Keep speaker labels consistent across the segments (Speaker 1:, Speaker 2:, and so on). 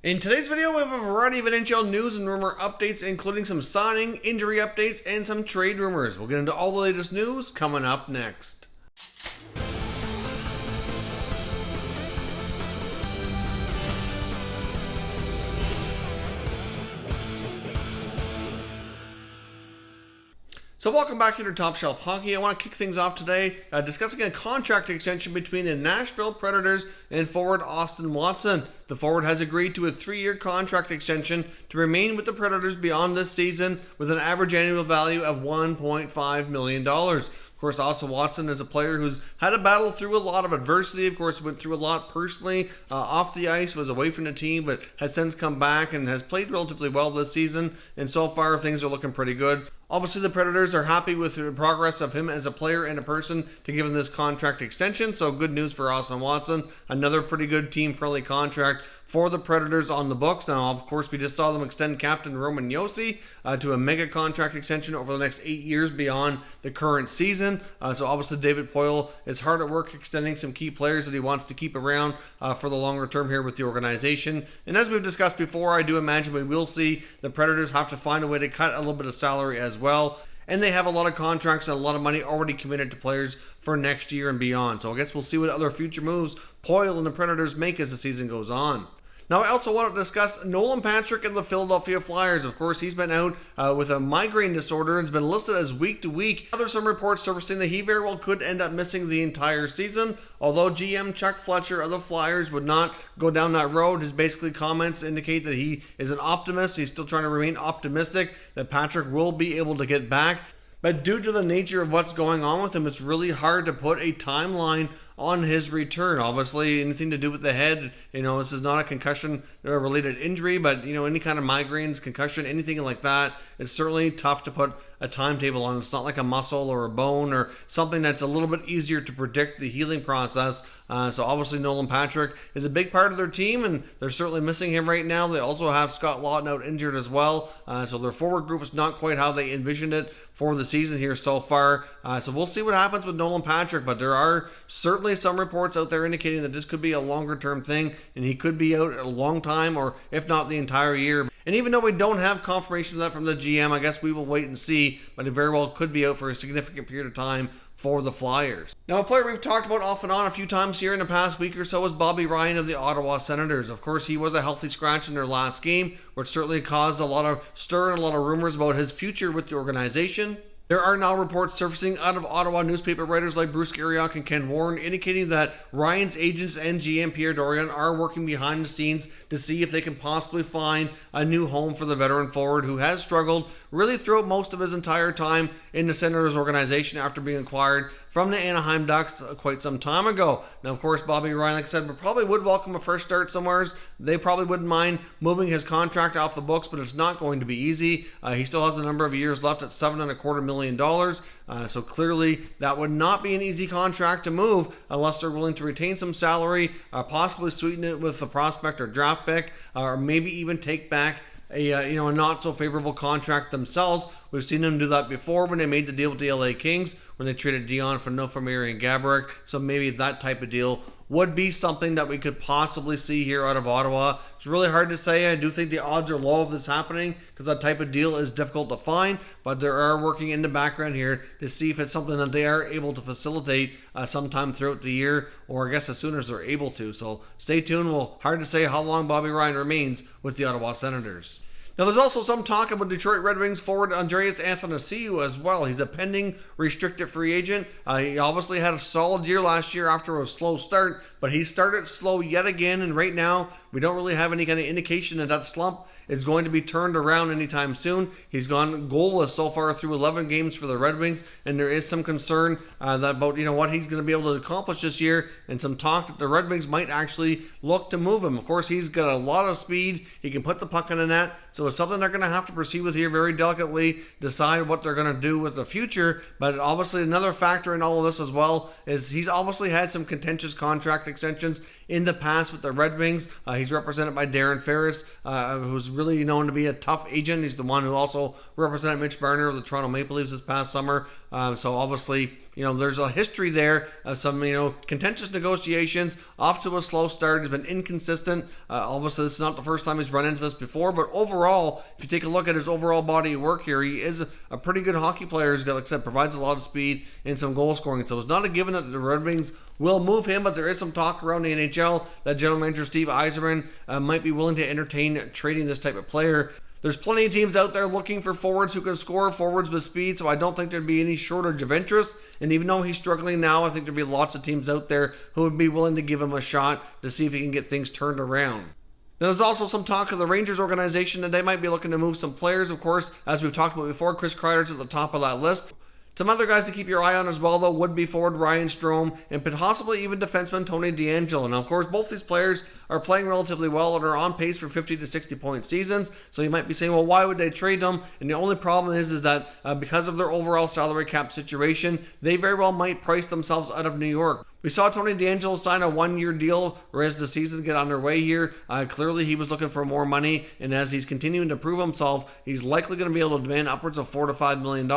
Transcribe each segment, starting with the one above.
Speaker 1: In today's video, we have a variety of NHL news and rumor updates, including some signing, injury updates, and some trade rumors. We'll get into all the latest news coming up next. So welcome back here to Top Shelf Hockey. I want to kick things off today discussing a contract extension between the Nashville Predators and forward Austin Watson. The forward has agreed to a 3-year contract extension to remain with the Predators beyond this season with an average annual value of $1.5 million. Of course, Austin Watson is a player who's had to battle through a lot of adversity. Of course, went through a lot personally off the ice, was away from the team, but has since come back and has played relatively well this season. And so far, things are looking pretty good. Obviously, the Predators are happy with the progress of him as a player and a person to give him this contract extension. So good news for Austin Watson. Another pretty good team-friendly contract for the Predators on the books. Now, of course, we just saw them extend Captain Roman Josi to a mega contract extension over the next 8 years beyond the current season. So obviously, David Poile is hard at work extending some key players that he wants to keep around for the longer term here with the organization. And as we've discussed before, I do imagine we will see the Predators have to find a way to cut a little bit of salary as well. And they have a lot of contracts and a lot of money already committed to players for next year and beyond. So I guess we'll see what other future moves Poile and the Predators make as the season goes on. Now, I also want to discuss Nolan Patrick and the Philadelphia Flyers. Of course, he's been out with a migraine disorder and has been listed as week to week. There's some reports surfacing that he very well could end up missing the entire season, although GM Chuck Fletcher of the Flyers would not go down that road. His basically comments indicate that he is an optimist. He's still trying to remain optimistic that Patrick will be able to get back. But due to the nature of what's going on with him, it's really hard to put a timeline on his return. Obviously, anything to do with the head, this is not a concussion-related injury, but, any kind of migraines, concussion, anything like that, it's certainly tough to put a timetable on. It's not like a muscle or a bone or something that's a little bit easier to predict the healing process. So obviously, Nolan Patrick is a big part of their team, and they're certainly missing him right now. They also have Scott Laughton out injured as well. So their forward group is not quite how they envisioned it for the season here so far. So we'll see what happens with Nolan Patrick, but there are certainly some reports out there indicating that this could be a longer-term thing, and he could be out a long time, or if not the entire year. And even though we don't have confirmation of that from the GM, I guess we will wait and see, but it very well could be out for a significant period of time for the Flyers. Now, a player we've talked about off and on a few times here in the past week or so is Bobby Ryan of the Ottawa Senators. Of course, he was a healthy scratch in their last game, which certainly caused a lot of stir and a lot of rumors about his future with the organization. There are now reports surfacing out of Ottawa newspaper writers like Bruce Garriock and Ken Warren indicating that Ryan's agents and GM Pierre Dorion are working behind the scenes to see if they can possibly find a new home for the veteran forward who has struggled really throughout most of his entire time in the Senators organization after being acquired from the Anaheim Ducks quite some time ago. Now, of course, Bobby Ryan, like I said, probably would welcome a fresh start somewhere. They probably wouldn't mind moving his contract off the books, but it's not going to be easy. He still has a number of years left at $7.25 million. So clearly that would not be an easy contract to move unless they're willing to retain some salary, possibly sweeten it with a prospect or draft pick, or maybe even take back a not so favorable contract themselves. We've seen them do that before when they made the deal with the LA Kings when they traded Dion for Nofamiri and Gaborik. So maybe that type of deal would be something that we could possibly see here out of Ottawa. It's really hard to say. I do think the odds are low of this happening because that type of deal is difficult to find, but they are working in the background here to see if it's something that they are able to facilitate sometime throughout the year, or I guess as soon as they're able to. So stay tuned. Well, hard to say how long Bobby Ryan remains with the Ottawa Senators. Now, there's also some talk about Detroit Red Wings forward Andreas Athanasiou as well. He's a pending restricted free agent. He obviously had a solid year last year after a slow start, but he started slow yet again, and right now we don't really have any kind of indication that slump is going to be turned around anytime soon. He's gone goalless so far through 11 games for the Red Wings, and there is some concern about what he's going to be able to accomplish this year, and some talk that the Red Wings might actually look to move him. Of course, he's got a lot of speed. He can put the puck in the net, so it's something they're going to have to proceed with here very delicately, decide what they're going to do with the future. But obviously another factor in all of this as well is he's obviously had some contentious contract extensions in the past with the Red Wings. He's represented by Darren Ferris, who's really known to be a tough agent. He's the one who also represented Mitch Marner of the Toronto Maple Leafs this past summer. So obviously, there's a history there of some, contentious negotiations. Off to a slow start. He's been inconsistent. Obviously, this is not the first time he's run into this before, but overall, if you take a look at his overall body of work here, he is a pretty good hockey player. He's got, like I said, provides a lot of speed and some goal scoring. So it's not a given that the Red Wings will move him, but there is some talk around the NHL that general manager Steve Yzerman might be willing to entertain trading this type of player. There's plenty of teams out there looking for forwards who can score, forwards with speed, so I don't think there'd be any shortage of interest. And even though he's struggling now, I think there'd be lots of teams out there who would be willing to give him a shot to see if he can get things turned around. Now, there's also some talk of the Rangers organization that they might be looking to move some players. Of course, as we've talked about before, Chris Kreider's at the top of that list. Some other guys to keep your eye on as well, though, would be forward Ryan Strome and possibly even defenseman Tony DeAngelo. Now, of course, both these players are playing relatively well and are on pace for 50 to 60-point seasons. So you might be saying, well, why would they trade them? And the only problem is that because of their overall salary cap situation, they very well might price themselves out of New York. We saw Tony DeAngelo sign a one-year deal as the season get underway here. Clearly, he was looking for more money, and as he's continuing to prove himself, he's likely going to be able to demand upwards of $4 to $5 million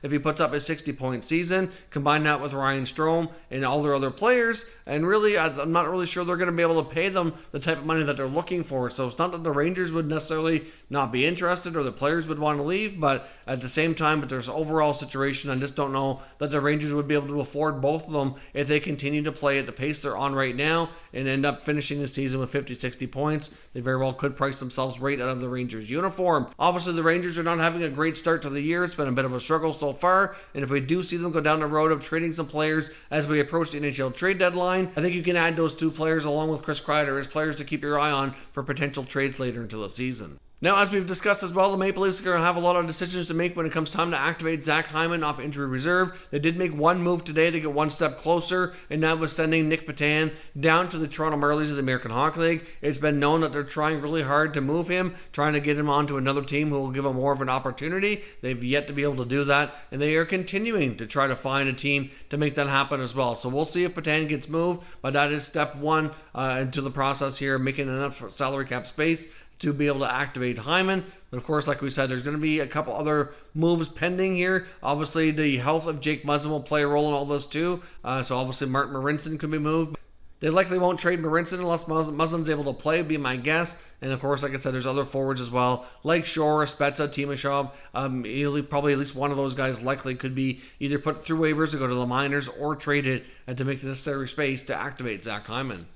Speaker 1: if he puts up a 60-point season. Combine that with Ryan Strome and all their other players, and really, I'm not really sure they're going to be able to pay them the type of money that they're looking for. So it's not that the Rangers would necessarily not be interested or the players would want to leave, but at the same time, but there's an overall situation. I just don't know that the Rangers would be able to afford both of them if they continue to play at the pace they're on right now and end up finishing the season with 50-60 points. They very well could price themselves right out of the Rangers uniform. Obviously, the Rangers are not having a great start to the year. It's been a bit of a struggle so far, and if we do see them go down the road of trading some players as we approach the NHL trade deadline, I think you can add those two players along with Chris Kreider as players to keep your eye on for potential trades later into the season. Now, as we've discussed as well, the Maple Leafs are going to have a lot of decisions to make when it comes time to activate Zach Hyman off injury reserve. They did make one move today to get one step closer, and that was sending Nick Petan down to the Toronto Marlies of the American Hockey League. It's been known that they're trying really hard to move him, trying to get him onto another team who will give him more of an opportunity. They've yet to be able to do that, and they are continuing to try to find a team to make that happen as well. So we'll see if Petan gets moved, but that is step one into the process here, making enough salary cap space to be able to activate Hyman. But of course, like we said, there's going to be a couple other moves pending here. Obviously, the health of Jake Muzzin will play a role in all this too. So obviously, Martin Marincin could be moved. They likely won't trade Marincin unless Muzzin's able to play, would be my guess. And of course, like I said, there's other forwards as well, like Shore, Spezza, Timashov. Probably at least one of those guys likely could be either put through waivers to go to the minors or traded to make the necessary space to activate Zach Hyman.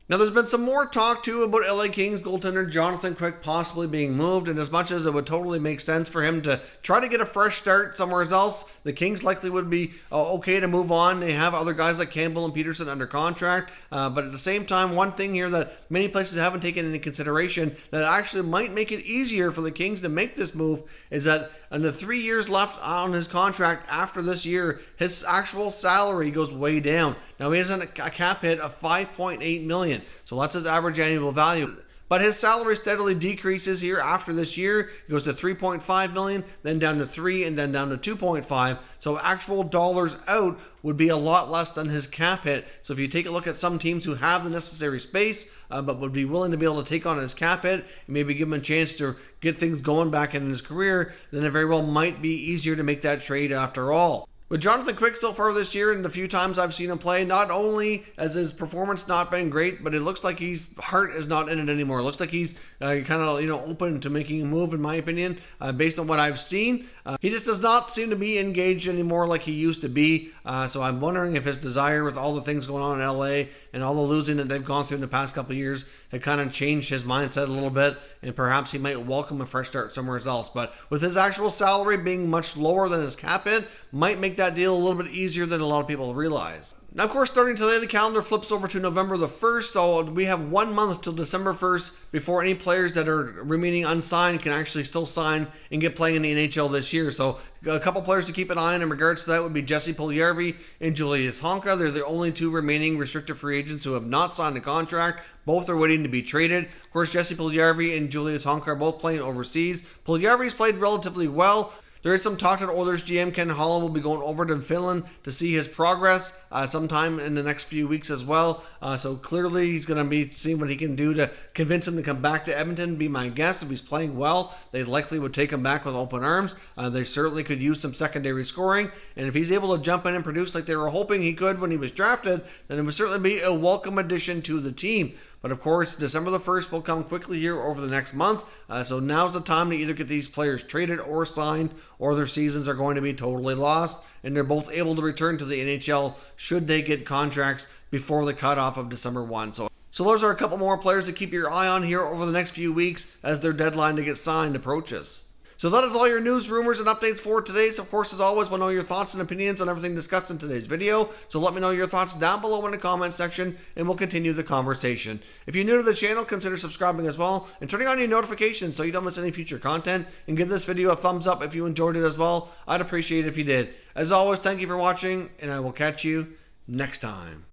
Speaker 1: Now, there's been some more talk, too, about LA Kings goaltender Jonathan Quick possibly being moved, and as much as it would totally make sense for him to try to get a fresh start somewhere else, the Kings likely would be okay to move on. They have other guys like Campbell and Peterson under contract, but at the same time, one thing here that many places haven't taken into consideration that actually might make it easier for the Kings to make this move is that in the 3 years left on his contract after this year, his actual salary goes way down. Now, he has a cap hit of $5.8 million. So that's his average annual value. But his salary steadily decreases here after this year. It goes to $3.5 million, then down to $3, and then down to $2.5. So actual dollars out would be a lot less than his cap hit. So if you take a look at some teams who have the necessary space, but would be willing to be able to take on his cap hit and maybe give him a chance to get things going back in his career, then it very well might be easier to make that trade after all. With Jonathan Quick so far this year and the few times I've seen him play, not only has his performance not been great, but it looks like his heart is not in it anymore. It looks like he's kind of open to making a move, in my opinion, based on what I've seen. He just does not seem to be engaged anymore like he used to be. So I'm wondering if his desire with all the things going on in LA and all the losing that they've gone through in the past couple of years had kind of changed his mindset a little bit, and perhaps he might welcome a fresh start somewhere else. But with his actual salary being much lower than his cap hit, might make that deal a little bit easier than a lot of people realize. Now, of course, starting today, the calendar flips over to November the 1st, so we have 1 month till December 1st before any players that are remaining unsigned can actually still sign and get playing in the NHL this year. So a couple players to keep an eye on in regards to that would be Jesse Puljujarvi and Julius Honka. They're the only two remaining restricted free agents who have not signed a contract. Both are waiting to be traded. Of course, Jesse Puljujarvi and Julius Honka are both playing overseas. Puljujarvi's played relatively well. There is some talk that Oilers GM Ken Holland will be going over to Finland to see his progress sometime in the next few weeks as well. So clearly he's going to be seeing what he can do to convince him to come back to Edmonton. Be my guess, if he's playing well, they likely would take him back with open arms. They certainly could use some secondary scoring, and if he's able to jump in and produce like they were hoping he could when he was drafted, then it would certainly be a welcome addition to the team. But of course, December the 1st will come quickly here over the next month, so now's the time to either get these players traded or signed, or their seasons are going to be totally lost, and they're both able to return to the NHL should they get contracts before the cutoff of December 1. So those are a couple more players to keep your eye on here over the next few weeks as their deadline to get signed approaches. So that is all your news, rumors, and updates for today. So of course, as always, we'll know your thoughts and opinions on everything discussed in today's video. So let me know your thoughts down below in the comment section, and we'll continue the conversation. If you're new to the channel, consider subscribing as well, and turning on your notifications so you don't miss any future content, and give this video a thumbs up if you enjoyed it as well. I'd appreciate it if you did. As always, thank you for watching, and I will catch you next time.